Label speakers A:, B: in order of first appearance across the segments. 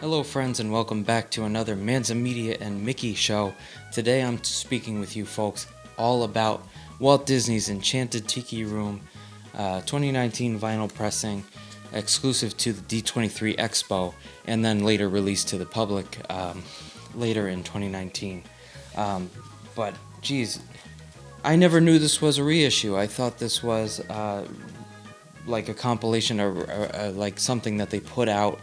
A: Hello friends and welcome back to another Manza Media and Mickey show. Today I'm speaking with you folks all about Walt Disney's Enchanted Tiki Room 2019 vinyl pressing exclusive to the D23 Expo and then later released to the public later in 2019. But geez, I never knew this was a reissue. I thought this was like a compilation or like something that they put out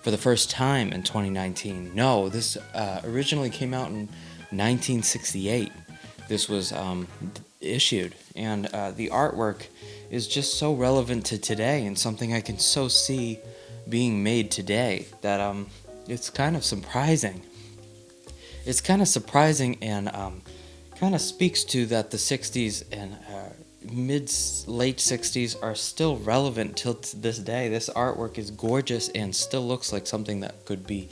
A: for the first time in 2019. No, this originally came out in 1968. This was issued, and the artwork is just so relevant to today and something I can so see being made today that it's kind of surprising. It's kind of surprising and kind of speaks to that the 60s and late 60s are still relevant till to this day. This artwork is gorgeous and still looks like something that could be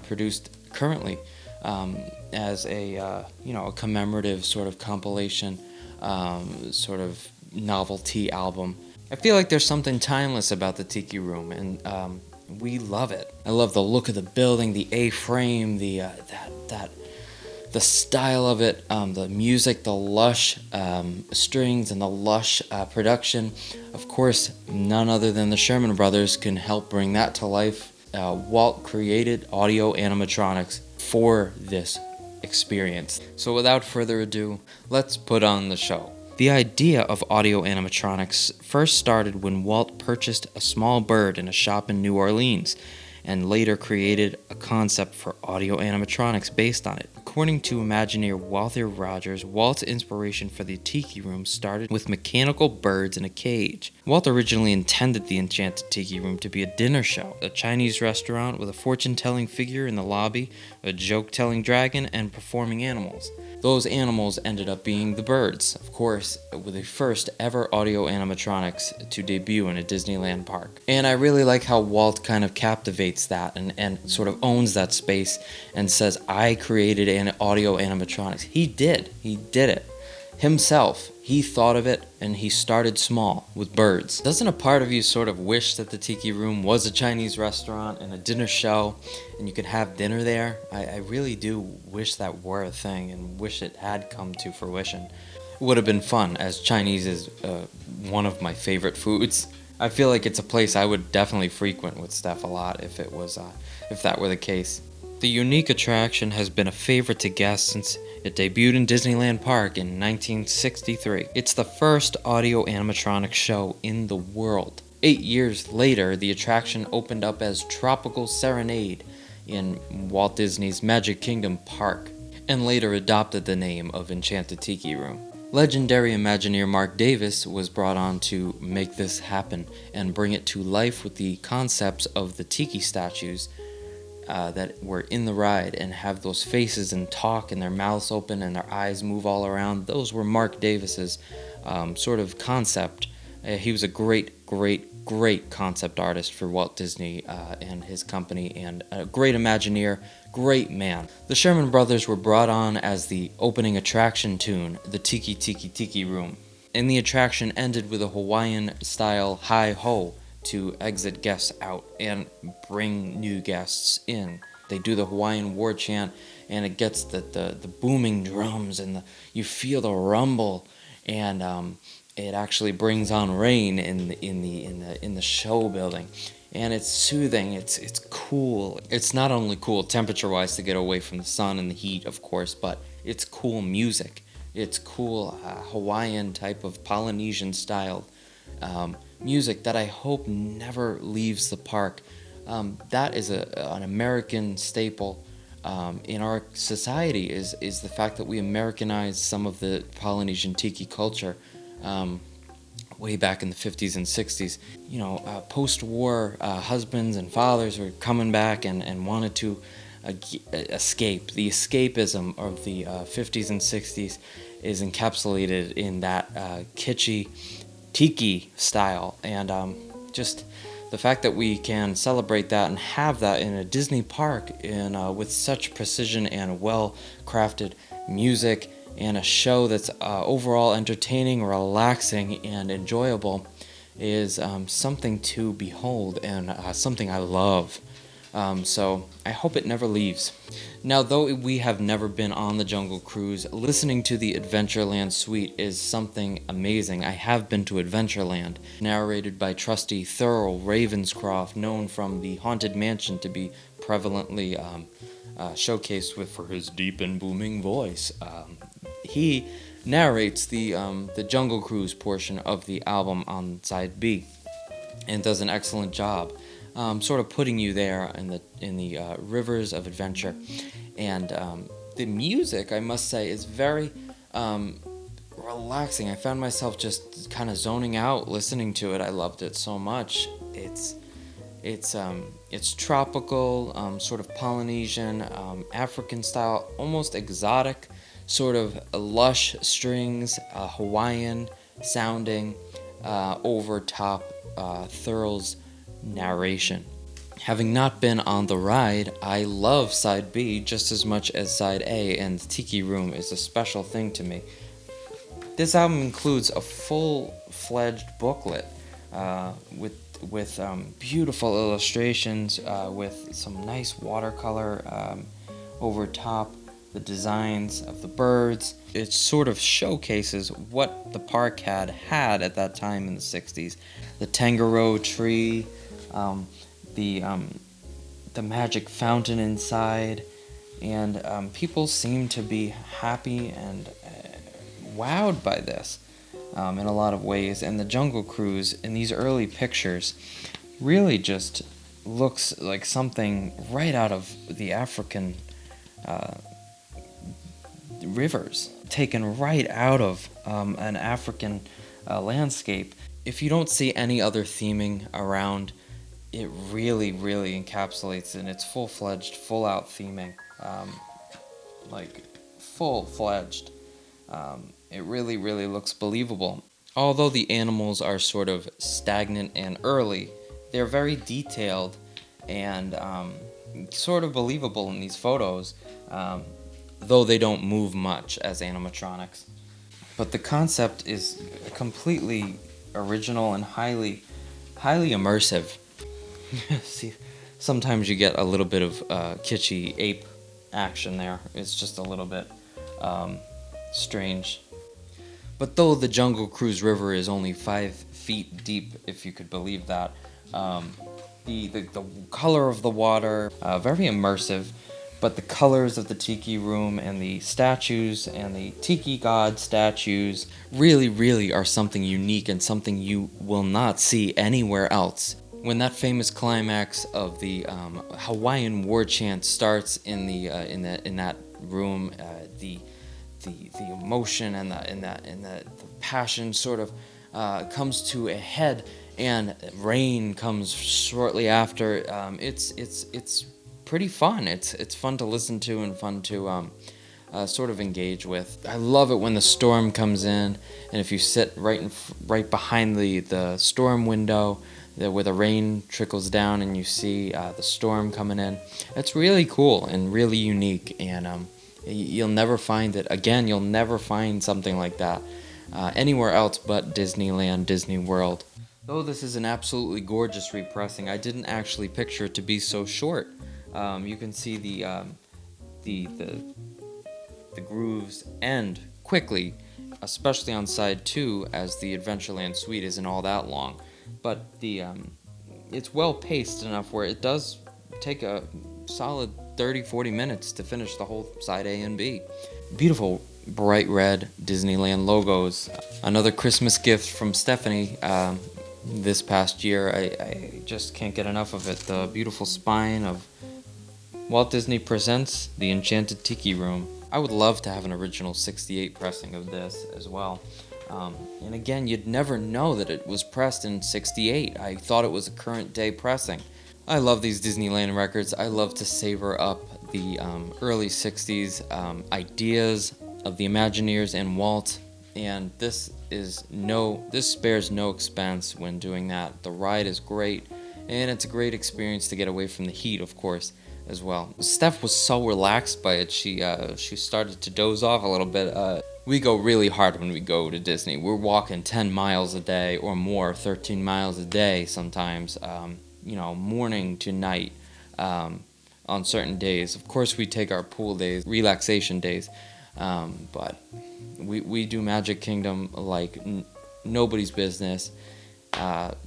A: produced currently as a a commemorative sort of compilation, sort of novelty album. I feel like there's something timeless about the Tiki Room, and we love it. I love the look of the building, the A-frame, the style of it, the music, the lush strings, and the lush production. Of course, none other than the Sherman Brothers can help bring that to life. Walt created Audio-Animatronics for this experience. So without further ado, let's put on the show. The idea of Audio-Animatronics first started when Walt purchased a small bird in a shop in New Orleans, and later created a concept for Audio-Animatronics based on it. According to Imagineer Walter Rogers, Walt's inspiration for the Tiki Room started with mechanical birds in a cage. Walt originally intended the Enchanted Tiki Room to be a dinner show, a Chinese restaurant with a fortune-telling figure in the lobby, a joke-telling dragon, and performing animals. Those animals ended up being the birds, of course, with the first ever Audio-Animatronics to debut in a Disneyland park. And I really like how Walt kind of captivates that and sort of owns that space and says, I created an Audio-Animatronics. He did it himself. He thought of it, and he started small with birds. Doesn't a part of you sort of wish that the Tiki Room was a Chinese restaurant and a dinner show, and you could have dinner there? I really do wish that were a thing and wish it had come to fruition. It would have been fun, as Chinese is one of my favorite foods. I feel like it's a place I would definitely frequent with Steph a lot if that were the case. The unique attraction has been a favorite to guests since it debuted in Disneyland Park in 1963. It's the first Audio-Animatronics show in the world. 8 years later, the attraction opened up as Tropical Serenade in Walt Disney's Magic Kingdom Park, and later adopted the name of Enchanted Tiki Room. Legendary Imagineer Mark Davis was brought on to make this happen and bring it to life with the concepts of the Tiki statues that were in the ride and have those faces and talk and their mouths open and their eyes move all around. Those were Mark Davis's sort of concept. He was a great concept artist for Walt Disney and his company, and a great Imagineer, great man. The Sherman Brothers were brought on as the opening attraction tune, the Tiki Tiki Tiki Room. And the attraction ended with a Hawaiian-style hi-ho to exit guests out and bring new guests in. They do the Hawaiian war chant, and it gets the booming drums, and you feel the rumble, and it actually brings on rain in the show building, and it's soothing. It's cool. It's not only cool temperature-wise to get away from the sun and the heat, of course, but it's cool music. It's cool Hawaiian type of Polynesian style music that I hope never leaves the park. That is an American staple in our society, is the fact that we Americanized some of the Polynesian tiki culture way back in the 50s and 60s. Post-war husbands and fathers were coming back and wanted to escape. The escapism of the 50s and 60s is encapsulated in that kitschy tiki style, and just the fact that we can celebrate that and have that in a Disney park with such precision and well-crafted music and a show that's overall entertaining, relaxing, and enjoyable is something to behold, and something I love. So I hope it never leaves. Now, though we have never been on the Jungle Cruise, listening to the Adventureland suite is something amazing. I have been to Adventureland, narrated by trusty Thurl Ravenscroft, known from the Haunted Mansion to be prevalently showcased for his deep and booming voice. He narrates the Jungle Cruise portion of the album on side B, and does an excellent job, sort of putting you there in the rivers of adventure. And the music, I must say, is very relaxing. I found myself just kind of zoning out listening to it. I loved it so much. It's tropical, sort of Polynesian, African style, almost exotic, sort of lush strings, Hawaiian sounding, over top Thurl's narration. Having not been on the ride, I love Side B just as much as Side A, and Tiki Room is a special thing to me. This album includes a full-fledged booklet with beautiful illustrations, with some nice watercolor over top, the designs of the birds. It sort of showcases what the park had at that time in the 60s. The Tangaroa tree, the magic fountain inside, and people seem to be happy and wowed by this in a lot of ways. And the Jungle Cruise in these early pictures really just looks like something right out of the African rivers, taken right out of an African landscape. If you don't see any other theming around, it really, really encapsulates in its full-fledged, full-out theming, like full-fledged. It really, really looks believable. Although the animals are sort of stagnant and early, they're very detailed and sort of believable in these photos, though they don't move much as animatronics. But the concept is completely original and highly immersive. See, sometimes you get a little bit of kitschy ape action there. It's just a little bit strange. But though the Jungle Cruise River is only 5 feet deep, if you could believe that, the color of the water, very immersive. But the colors of the Tiki Room and the statues and the Tiki God statues really, really are something unique and something you will not see anywhere else. When that famous climax of the Hawaiian war chant starts in that room, the emotion and the passion sort of comes to a head, and rain comes shortly after. It's pretty fun. It's fun to listen to and fun to sort of engage with. I love it when the storm comes in, and if you sit right behind the storm window, where the rain trickles down and you see the storm coming in, it's really cool and really unique. And you'll never find it again. You'll never find something like that anywhere else but Disneyland, Disney World. Though this is an absolutely gorgeous repressing, I didn't actually picture it to be so short. You can see the grooves end quickly, especially on side 2, as the Adventureland suite isn't all that long. But it's well paced enough where it does take a solid 30-40 minutes to finish the whole side A and B. Beautiful bright red Disneyland logos. Another Christmas gift from Stephanie this past year. I just can't get enough of it. The beautiful spine of Walt Disney Presents The Enchanted Tiki Room. I would love to have an original 68 pressing of this as well. And again, you'd never know that it was pressed in 68. I thought it was a current day pressing. I love these Disneyland records. I love to savor up the early 60s ideas of the Imagineers and Walt. And this spares no expense when doing that. The ride is great, and it's a great experience to get away from the heat, of course, as well. Steph was so relaxed by it, she started to doze off a little bit. We go really hard when we go to Disney. We're walking 10 miles a day or more, 13 miles a day sometimes, morning to night. on certain days. Of course, we take our pool days, relaxation days, but we do Magic Kingdom like nobody's business.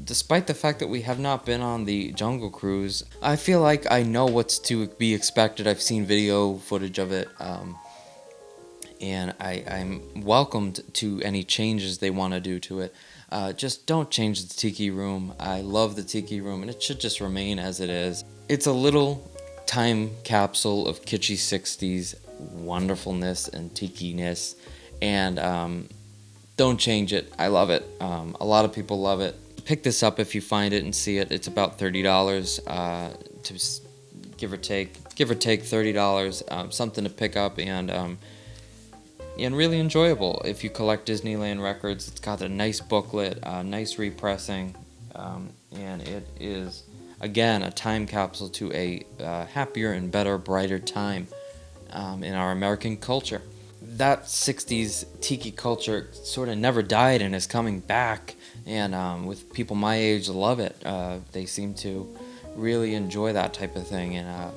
A: Despite the fact that we have not been on the Jungle Cruise, I feel like I know what's to be expected. I've seen video footage of it, and I'm welcomed to any changes they want to do to it. Just don't change the Tiki Room. I love the Tiki Room, and it should just remain as it is. It's a little time capsule of kitschy 60s wonderfulness and tiki-ness, and don't change it. I love it. A lot of people love it. Pick this up if you find it and see it. It's about $30 to give or take $30. Something to pick up and really enjoyable. If you collect Disneyland records, it's got a nice booklet, nice repressing, and it is again a time capsule to a happier and better, brighter time in our American culture. That 60s tiki culture sort of never died and is coming back, and with people my age love it. They seem to really enjoy that type of thing, and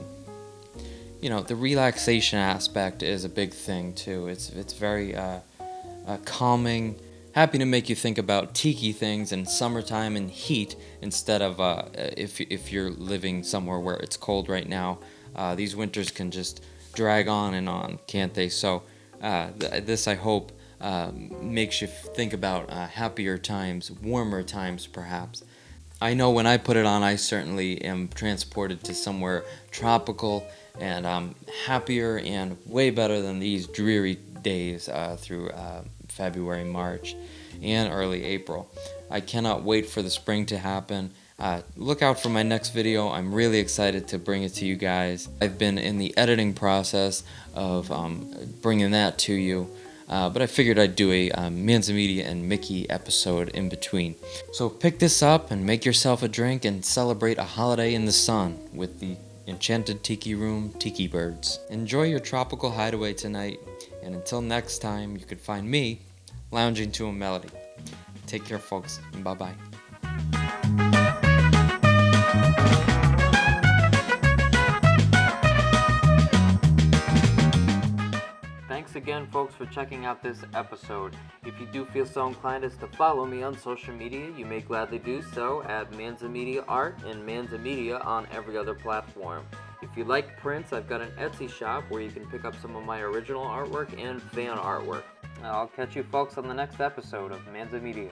A: the relaxation aspect is a big thing too. It's very calming, happy to make you think about tiki things in summertime and heat instead of if you're living somewhere where it's cold right now. These winters can just drag on, can't they? So this, I hope, makes you think about happier times, warmer times perhaps. I know when I put it on, I certainly am transported to somewhere tropical and happier and way better than these dreary days through February, March, and early April. I cannot wait for the spring to happen. Look out for my next video. I'm really excited to bring it to you guys. I've been in the editing process of bringing that to you, but I figured I'd do a Manza Media and Mickey episode in between. So pick this up and make yourself a drink and celebrate a holiday in the sun with the Enchanted Tiki Room Tiki Birds. Enjoy your tropical hideaway tonight, and until next time, you can find me lounging to a melody. Take care, folks, and bye-bye. Thanks again, folks, for checking out this episode. If you do feel so inclined as to follow me on social media, you may gladly do so at Manza Media Art and Manza Media on every other platform. If you like prints, I've got an Etsy shop where you can pick up some of my original artwork and fan artwork. I'll catch you folks on the next episode of Manza Media.